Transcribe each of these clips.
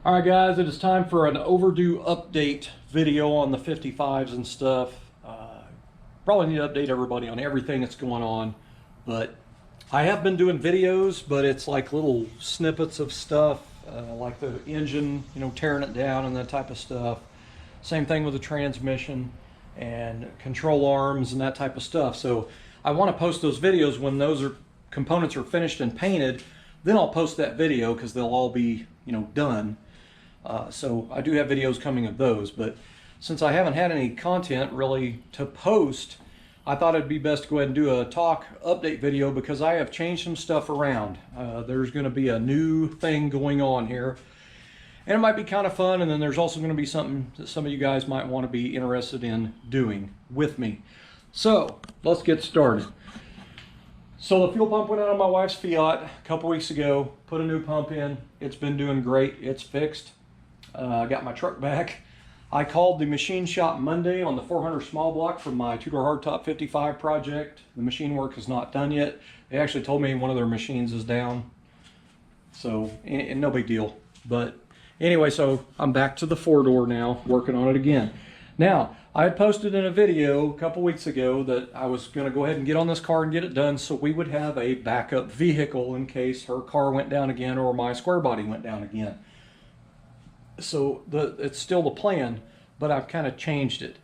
All right, guys, it is time for an overdue update video on the 55s and stuff. Probably need to update everybody on everything that's going on, but I have been doing videos, but it's like little snippets of stuff, like the engine, tearing it down and that type of stuff. Same thing with the transmission and control arms and that type of stuff. So I want to post those videos when those components are finished and painted. Then I'll post that video because they'll all be, done. So I do have videos coming of those, but since I haven't had any content really to post, I thought it'd be best to go ahead and do a talk update video because I have changed some stuff around. There's going to be a new thing going on here, and it might be kind of fun, and then there's also going to be something that some of you guys might want to be interested in doing with me. So let's get started. So the fuel pump went out on my wife's Fiat a couple weeks ago, put a new pump in. It's been doing great. It's fixed. I got my truck back. I called the machine shop Monday on the 400 small block for my two-door hardtop 55 project. The machine work is not done yet. They actually told me one of their machines is down. So, and no big deal. But anyway, so I'm back to the four-door now, working on it again. Now, I had posted in a video a couple weeks ago that I was going to go ahead and get on this car and get it done so we would have a backup vehicle in case her car went down again or my square body went down again. So it's still the plan, but I've kind of changed it.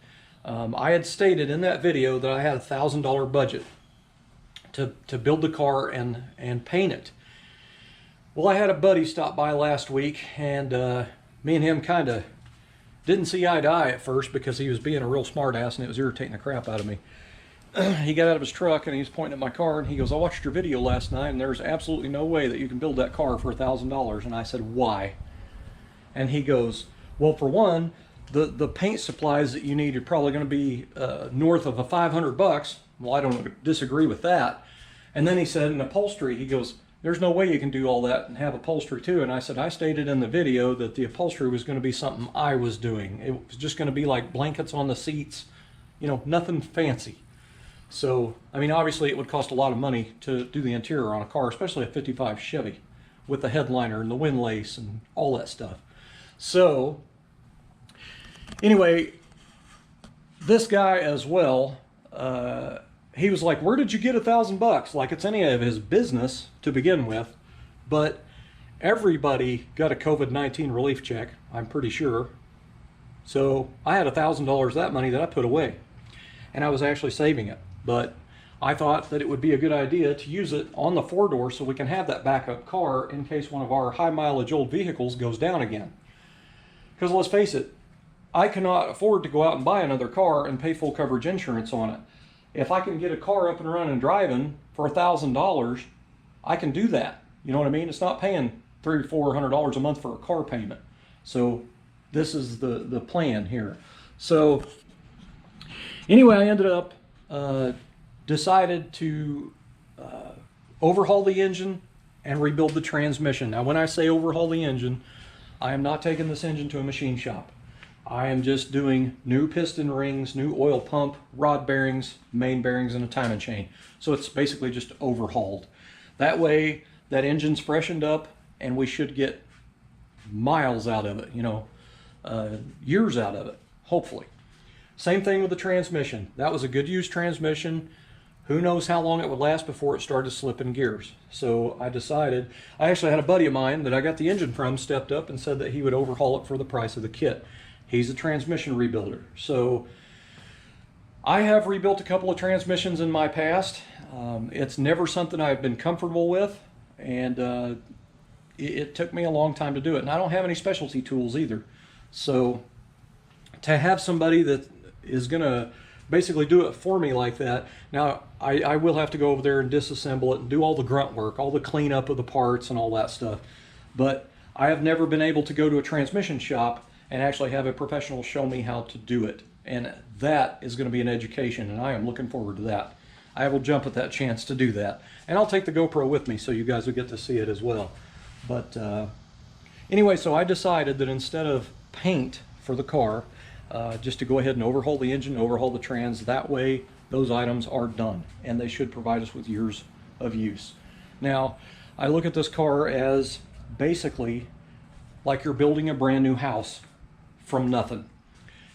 I had stated in that video that I had a $1,000 budget to build the car and paint it. Well, I had a buddy stop by last week, and me and him kind of didn't see eye to eye at first because he was being a real smart ass and it was irritating the crap out of me. He got out of his truck and he was pointing at my car and he goes, "I watched your video last night and there's absolutely no way that you can build that car for $1,000. And I said, "Why?" And he goes, "Well, for one, the paint supplies that you need are probably going to be north of $500. Well, I don't disagree with that. And then he said, "In upholstery," he goes, "There's no way you can do all that and have upholstery too." And I said, I stated in the video that the upholstery was going to be something I was doing. It was just going to be like blankets on the seats, nothing fancy. So, I mean, obviously it would cost a lot of money to do the interior on a car, especially a 55 Chevy with the headliner and the windlace and all that stuff. So, anyway, this guy as well, he was like, "Where did you get $1,000? Like it's any of his business to begin with." But everybody got a COVID-19 relief check, I'm pretty sure. So I had $1,000 of that money that I put away, and I was actually saving it. But I thought that it would be a good idea to use it on the four-door so we can have that backup car in case one of our high-mileage old vehicles goes down again. Because let's face it, I cannot afford to go out and buy another car and pay full coverage insurance on it. If I can get a car up and running and driving for $1,000, I can do that. You know what I mean? It's not paying $300 or $400 a month for a car payment. So this is the plan here. So anyway, I ended up decided to overhaul the engine and rebuild the transmission. Now, when I say overhaul the engine, I am not taking this engine to a machine shop. I am just doing new piston rings, new oil pump, rod bearings, main bearings, and a timing chain. So it's basically just overhauled. That way, that engine's freshened up, and we should get miles out of it, years out of it, hopefully. Same thing with the transmission. That was a good used transmission. Who knows how long it would last before it started slipping gears. So I decided, I actually had a buddy of mine that I got the engine from stepped up and said that he would overhaul it for the price of the kit. He's a transmission rebuilder. So I have rebuilt a couple of transmissions in my past. It's never something I've been comfortable with, and it took me a long time to do it. And I don't have any specialty tools either. So to have somebody that is going to basically do it for me like that. Now, I will have to go over there and disassemble it and do all the grunt work, all the cleanup of the parts and all that stuff. But I have never been able to go to a transmission shop and actually have a professional show me how to do it. And that is going to be an education, and I am looking forward to that. I will jump at that chance to do that. And I'll take the GoPro with me so you guys will get to see it as well. But anyway, so I decided that instead of paint for the car, just to go ahead and overhaul the engine, overhaul the trans. That way those items are done, and they should provide us with years of use. Now, I look at this car as basically like you're building a brand new house from nothing.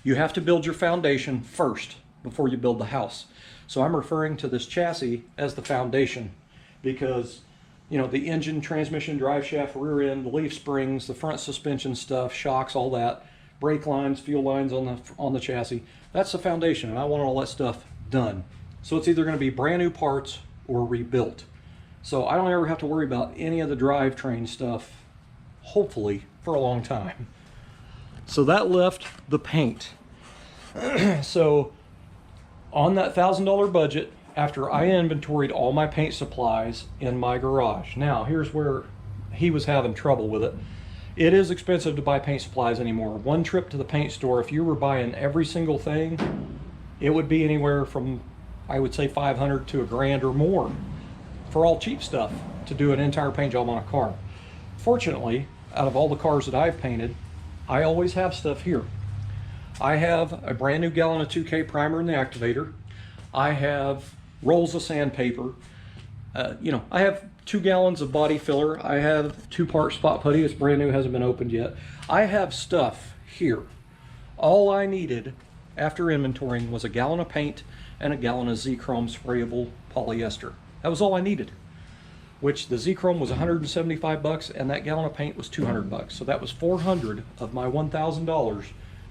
You have to build your foundation first before you build the house. So I'm referring to this chassis as the foundation because, you know, the engine, transmission, drive shaft, rear end, the leaf springs, the front suspension stuff, shocks, all that, brake lines, fuel lines on the chassis, that's the foundation, and I want all that stuff done. So it's either going to be brand new parts or rebuilt. So I don't ever have to worry about any of the drivetrain stuff, hopefully, for a long time. So that left the paint. So on that $1,000 budget, after I inventoried all my paint supplies in my garage. Now, here's where he was having trouble with it. It is expensive to buy paint supplies anymore. One trip to the paint store, if you were buying every single thing, it would be anywhere from, I would say, $500 to $1,000 or more for all cheap stuff to do an entire paint job on a car. Fortunately, out of all the cars that I've painted, I always have stuff here. I have a brand new gallon of 2K primer in the activator. I have rolls of sandpaper. You know, I have 2 gallons of body filler. I have 2-part spot putty. It's brand new, hasn't been opened yet. I have stuff here. All I needed after inventorying was a gallon of paint and a gallon of Z-Chrome sprayable polyester. That was all I needed, which the Z-Chrome was $175 and that gallon of paint was $200. So that was $400 of my $1,000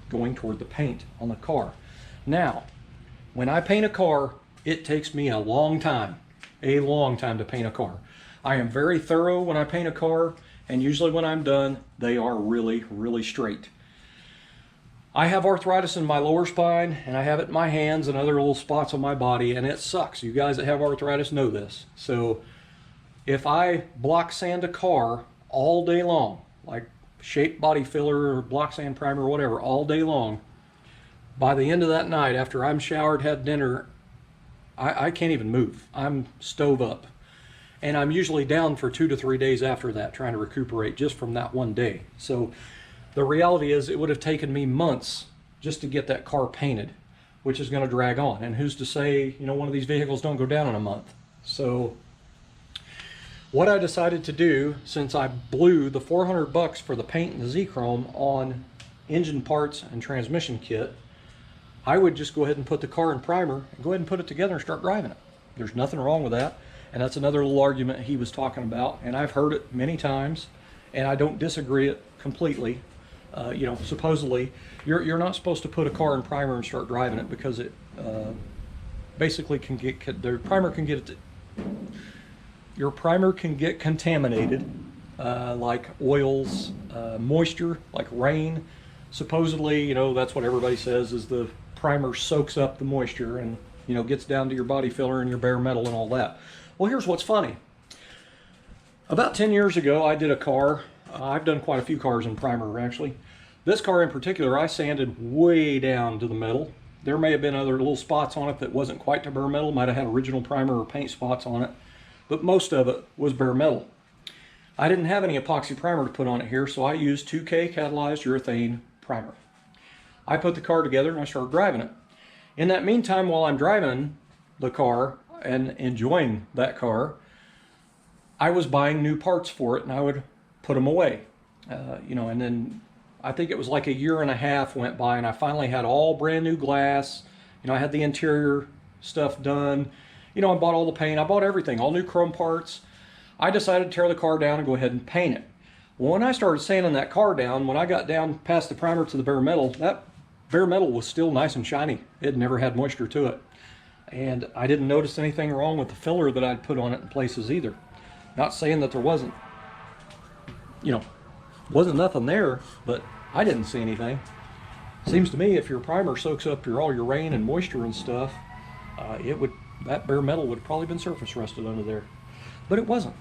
going toward the paint on the car. Now, when I paint a car, it takes me a long time to paint a car. I am very thorough when I paint a car, and usually when I'm done, they are really, really straight. I have arthritis in my lower spine, and I have it in my hands and other little spots on my body, and it sucks. You guys that have arthritis know this. So if I block sand a car all day long, like shape body filler or block sand primer or whatever, all day long, by the end of that night, after I'm showered, had dinner, I can't even move. I'm stove up. And I'm usually down for 2 to 3 days after that, trying to recuperate just from that one day. So the reality is it would have taken me months just to get that car painted, which is going to drag on. And who's to say, you know, one of these vehicles don't go down in a month. So what I decided to do, since I blew the $400 for the paint and the Z-Chrome on engine parts and transmission kit, I would just go ahead and put the car in primer and go ahead and put it together and start driving it. There's nothing wrong with that. And that's another little argument he was talking about, and I've heard it many times, and I don't disagree it completely. You know, supposedly you're not supposed to put a car in primer and start driving it because it basically can get, the primer can get, your primer can get contaminated, like oils, moisture, like rain. Supposedly, you know, that's what everybody says, is the primer soaks up the moisture and, you know, gets down to your body filler and your bare metal and all that. Well, here's what's funny. About 10 years ago, I did a car. I've done quite a few cars in primer, actually. This car in particular, I sanded way down to the metal. There may have been other little spots on it that wasn't quite to bare metal, might have had original primer or paint spots on it, but most of it was bare metal. I didn't have any epoxy primer to put on it here, so I used 2K catalyzed urethane primer. I put the car together and I started driving it. In that meantime, while I'm driving the car and enjoying that car, I was buying new parts for it and I would put them away. You know, and then I think it was like 1.5 years went by and I finally had all brand new glass. You know, I had the interior stuff done. You know, I bought all the paint, I bought everything, all new chrome parts. I decided to tear the car down and go ahead and paint it. Well, when I started sanding that car down, when I got down past the primer to the bare metal, that bare metal was still nice and shiny. It never had moisture to it. And I didn't notice anything wrong with the filler that I'd put on it in places either. Not saying that there wasn't, you know, wasn't nothing there, but I didn't see anything. Seems to me if your primer soaks up all your rain and moisture and stuff, that bare metal would have probably been surface rusted under there. But it wasn't.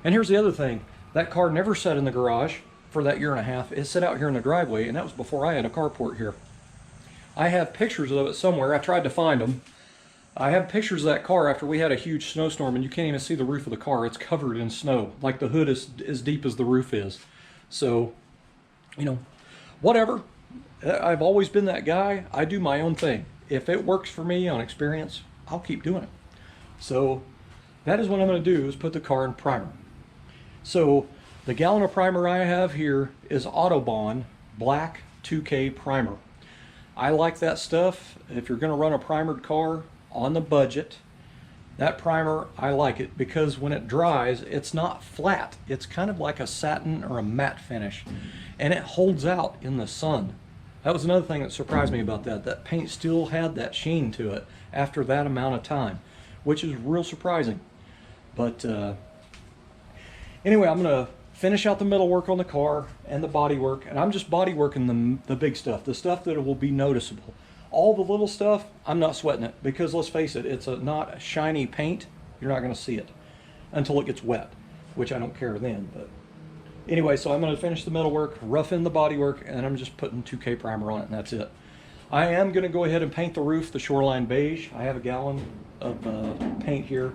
And here's the other thing. That car never sat in the garage for that 1.5 years. It sat out here in the driveway, and that was before I had a carport here. I have pictures of it somewhere. I tried to find them. I have pictures of that car after we had a huge snowstorm, and you can't even see the roof of the car. It's covered in snow. Like the hood is as deep as the roof is. So, you know, whatever. I've always been that guy. I do my own thing. If it works for me on experience, I'll keep doing it. So that is what I'm going to do, is put the car in primer. So The gallon of primer I have here is Autobahn Black 2K Primer. I like that stuff. If you're going to run a primered car on the budget, that primer, I like it because when it dries, it's not flat. It's kind of like a satin or a matte finish, and it holds out in the sun. That was another thing that surprised me about that. That paint still had that sheen to it after that amount of time, which is real surprising. But anyway, I'm going to finish out the metal work on the car and the body work, and I'm just body working the big stuff, the stuff that will be noticeable. All the little stuff, I'm not sweating it because let's face it, it's not a shiny paint. You're not going to see it until it gets wet, which I don't care then. But anyway, so I'm going to finish the metal work, rough in the body work, and I'm just putting 2K primer on it, and that's it. I am going to go ahead and paint the roof the shoreline beige. I have a gallon of paint here.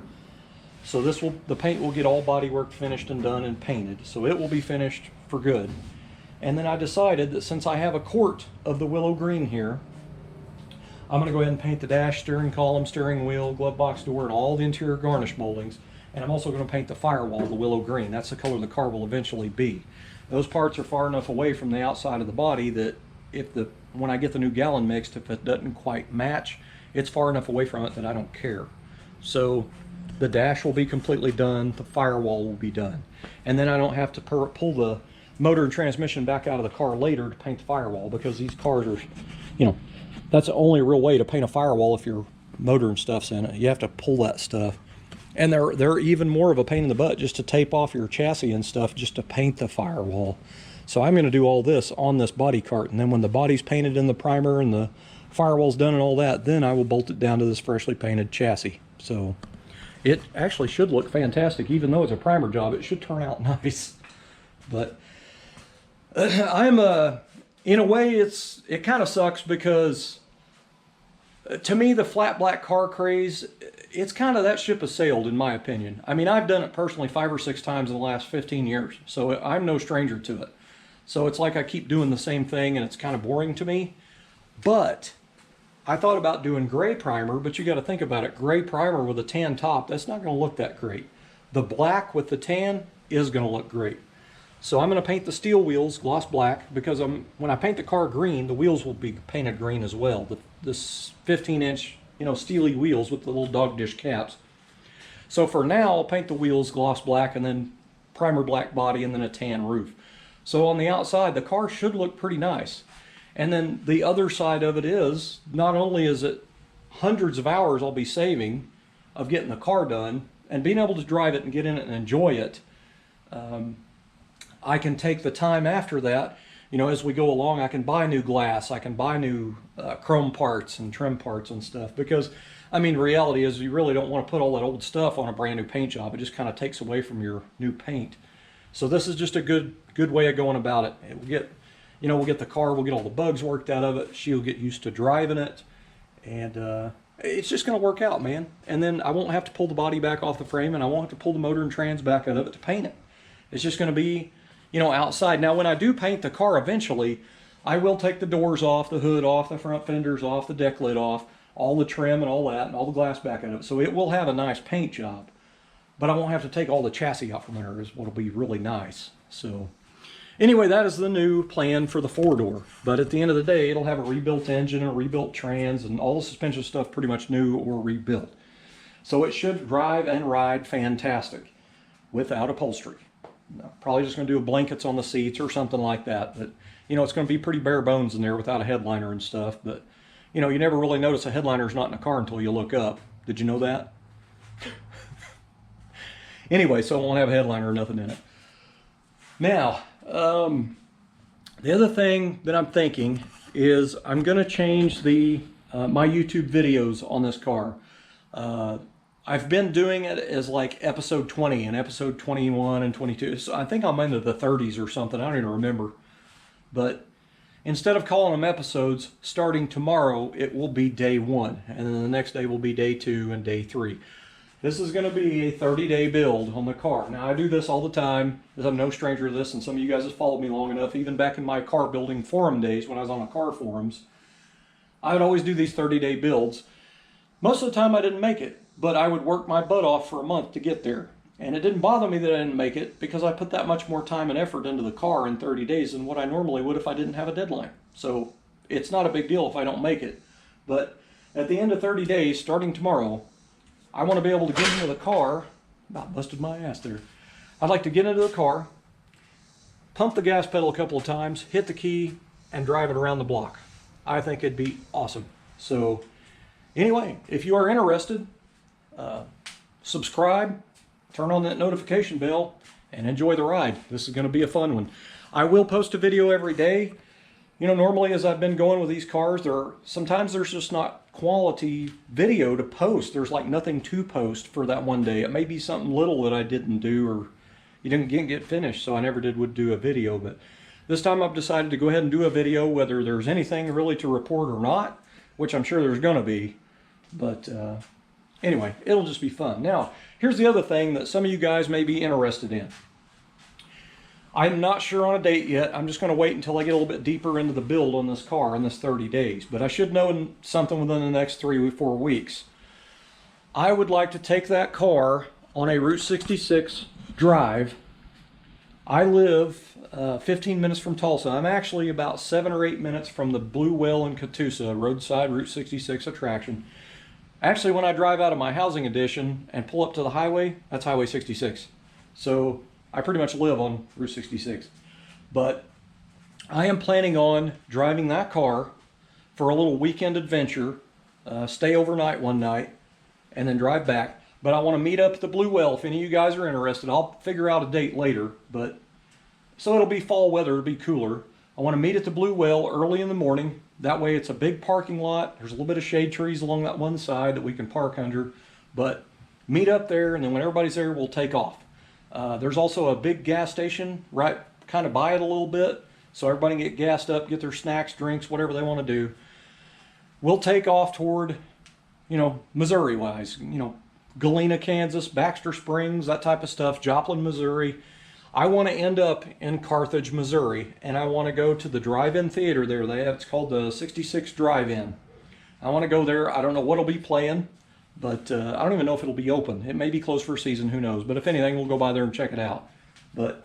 So the paint will get all body work finished and done and painted. So it will be finished for good. And then I decided that since I have a quart of the willow green here, I'm going to go ahead and paint the dash, steering column, steering wheel, glove box door, and all the interior garnish moldings. And I'm also going to paint the firewall the willow green. That's the color the car will eventually be. Those parts are far enough away from the outside of the body that when I get the new gallon mixed, if it doesn't quite match, it's far enough away from it that I don't care. So the dash will be completely done, the firewall will be done. And then I don't have to pull the motor and transmission back out of the car later to paint the firewall, because these cars are, that's the only real way to paint a firewall if your motor and stuff's in it. You have to pull that stuff. And they're even more of a pain in the butt just to tape off your chassis and stuff just to paint the firewall. So I'm going to do all this on this body cart, and then when the body's painted in the primer and the firewall's done and all that, then I will bolt it down to this freshly painted chassis. So it actually should look fantastic. Even though it's a primer job, it should turn out nice. But in a way, it kind of sucks because to me, the flat black car craze, it's kind of, that ship has sailed in my opinion. I mean, I've done it personally 5 or 6 times in the last 15 years, so I'm no stranger to it. So it's like I keep doing the same thing and it's kind of boring to me. But I thought about doing gray primer, but you got to think about it. Gray primer with a tan top, that's not going to look that great. The black with the tan is going to look great. So I'm going to paint the steel wheels gloss black, because when I paint the car green, the wheels will be painted green as well. This 15-inch, steely wheels with the little dog dish caps. So for now, I'll paint the wheels gloss black and then primer black body and then a tan roof. So on the outside, the car should look pretty nice. And then the other side of it is, not only is it hundreds of hours I'll be saving of getting the car done and being able to drive it and get in it and enjoy it, I can take the time after that, as we go along, I can buy new glass, I can buy new chrome parts and trim parts and stuff, because, reality is you really don't want to put all that old stuff on a brand new paint job. It just kind of takes away from your new paint. So this is just a good way of going about it. We'll get the car, we'll get all the bugs worked out of it, she'll get used to driving it, and it's just going to work out, man. And then I won't have to pull the body back off the frame, and I won't have to pull the motor and trans back out of it to paint it. It's just going to be, outside. Now, when I do paint the car eventually, I will take the doors off, the hood off, the front fenders off, the deck lid off, all the trim and all that, and all the glass back out of it. So it will have a nice paint job. But I won't have to take all the chassis out from under, is what'll be really nice. So anyway, that is the new plan for the 4-door. But at the end of the day, it'll have a rebuilt engine, a rebuilt trans, and all the suspension stuff pretty much new or rebuilt. So it should drive and ride fantastic without upholstery. Probably just going to do blankets on the seats or something like that. But, it's going to be pretty bare bones in there without a headliner and stuff. But, you never really notice a headliner's not in a car until you look up. Did you know that? Anyway, so it won't have a headliner or nothing in it. Now, the other thing that I'm thinking is I'm going to change my YouTube videos on this car. I've been doing it as like episode 20 and episode 21 and 22. So I think I'm into the 30s or something. I don't even remember. But instead of calling them episodes, starting tomorrow, it will be day 1. And then the next day will be day 2 and day 3. This is going to be a 30-day build on the car. Now, I do this all the time, because I'm no stranger to this, and some of you guys have followed me long enough, even back in my car building forum days when I was on the car forums. I would always do these 30-day builds. Most of the time I didn't make it, but I would work my butt off for a month to get there. And it didn't bother me that I didn't make it because I put that much more time and effort into the car in 30 days than what I normally would if I didn't have a deadline. So it's not a big deal if I don't make it. But at the end of 30 days, starting tomorrow, I want to be able to get into the car. About busted my ass there. I'd like to get into the car, pump the gas pedal a couple of times, hit the key, and drive it around the block. I think it'd be awesome. So anyway, if you are interested, subscribe, turn on that notification bell, and enjoy the ride. This is going to be a fun one. I will post a video every day. You know, normally as I've been going with these cars, sometimes there's just not quality video to post. There's like nothing to post for that one day. It may be something little that I didn't do or you didn't get finished, so I never would do a video. But this time I've decided to go ahead and do a video, whether there's anything really to report or not, which I'm sure there's going to be. But anyway, it'll just be fun. Now, here's the other thing that some of you guys may be interested in. I'm not sure on a date yet. I'm just going to wait until I get a little bit deeper into the build on this car in this 30 days. But I should know something within the next 3 or 4 weeks. I would like to take that car on a Route 66 drive. I live 15 minutes from Tulsa. I'm actually about 7 or 8 minutes from the Blue Whale in Catoosa, roadside Route 66 attraction. Actually, when I drive out of my housing addition and pull up to the highway, that's Highway 66. So I pretty much live on Route 66. But I am planning on driving that car for a little weekend adventure, stay overnight one night, and then drive back. But I want to meet up at the Blue Whale. If any of you guys are interested, I'll figure out a date later. But so it'll be fall weather, it'll be cooler. I want to meet at the Blue Whale early in the morning. That way it's a big parking lot. There's a little bit of shade trees along that one side that we can park under. But meet up there, and then when everybody's there, we'll take off. There's also a big gas station right kind of by it a little bit, so everybody can get gassed up, get their snacks, drinks, whatever they want to do. We'll take off toward, Missouri-wise, Galena, Kansas, Baxter Springs, that type of stuff, Joplin, Missouri. I want to end up in Carthage, Missouri, and I want to go to the drive-in theater there. It's called the 66 Drive-In. I want to go there. I don't know what'll be playing. But I don't even know if it'll be open. It may be closed for a season, who knows. But if anything, we'll go by there and check it out. But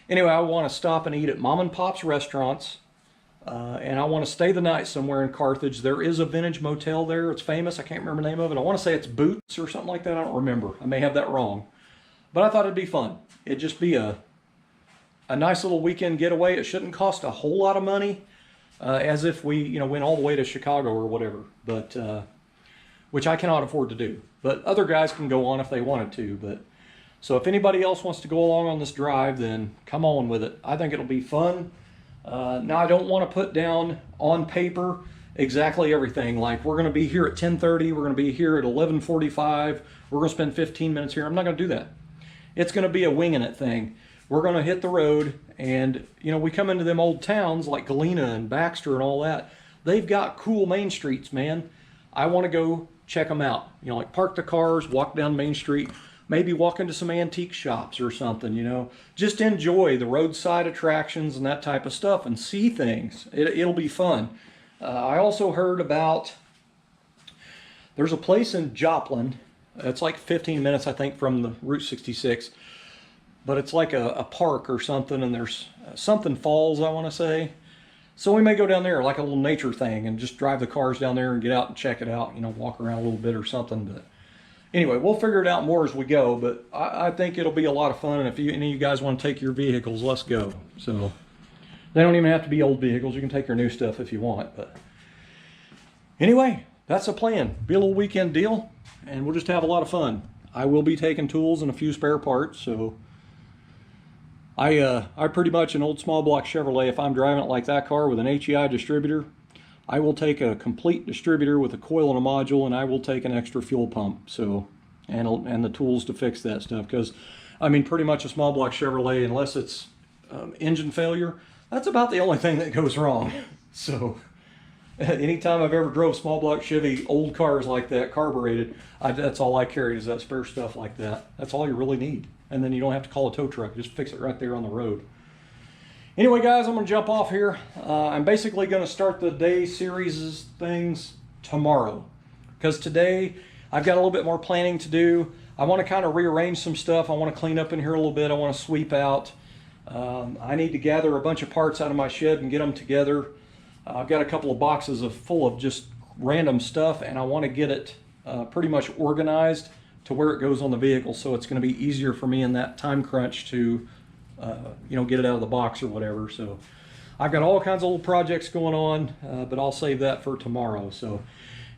anyway, I want to stop and eat at Mom and Pop's restaurants. And I want to stay the night somewhere in Carthage. There is a vintage motel there. It's famous. I can't remember the name of it. I want to say it's Boots or something like that. I don't remember. I may have that wrong. But I thought it'd be fun. It'd just be a nice little weekend getaway. It shouldn't cost a whole lot of money, as if we went all the way to Chicago or whatever. But which I cannot afford to do. But other guys can go on if they wanted to. But so if anybody else wants to go along on this drive, then come on with it. I think it'll be fun. Now, I don't want to put down on paper exactly everything. Like, we're going to be here at 10:30. We're going to be here at 11:45. We're going to spend 15 minutes here. I'm not going to do that. It's going to be a winging it thing. We're going to hit the road. And, we come into them old towns like Galena and Baxter and all that. They've got cool main streets, man. I want to go check them out. Like park the cars, walk down Main Street, maybe walk into some antique shops or something, Just enjoy the roadside attractions and that type of stuff and see things. It'll be fun. I also heard about, there's a place in Joplin. It's like 15 minutes, I think, from the Route 66. But it's like a park or something, and there's something falls, I want to say. So we may go down there like a little nature thing and just drive the cars down there and get out and check it out, walk around a little bit or something. But anyway, we'll figure it out more as we go. But I think it'll be a lot of fun. And if any of you guys want to take your vehicles, let's go. So they don't even have to be old vehicles. You can take your new stuff if you want. But anyway, that's the plan. Be a little weekend deal, and we'll just have a lot of fun. I will be taking tools and a few spare parts, so I pretty much an old small block Chevrolet, if I'm driving it like that car with an HEI distributor, I will take a complete distributor with a coil and a module, and I will take an extra fuel pump, so and the tools to fix that stuff. Because pretty much a small block Chevrolet, unless it's engine failure, that's about the only thing that goes wrong. So anytime I've ever drove small block Chevy old cars like that, carbureted, that's all I carried is that spare stuff like that. That's all you really need. And then you don't have to call a tow truck. Just fix it right there on the road. Anyway, guys, I'm going to jump off here. I'm basically going to start the day series things tomorrow. Because today, I've got a little bit more planning to do. I want to kind of rearrange some stuff. I want to clean up in here a little bit. I want to sweep out. I need to gather a bunch of parts out of my shed and get them together. I've got a couple of boxes full of just random stuff, and I want to get it pretty much organized to where it goes on the vehicle, so it's going to be easier for me in that time crunch to you know, get it out of the box or whatever. So I've got all kinds of little projects going on, but I'll save that for tomorrow. So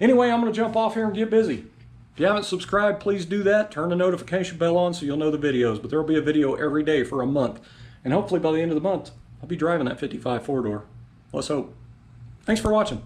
anyway, I'm going to jump off here and get busy. If you haven't subscribed, please do that. Turn the notification bell on so you'll know the videos. But there will be a video every day for a month. And hopefully by the end of the month, I'll be driving that 55 four-door. Let's hope. Thanks for watching.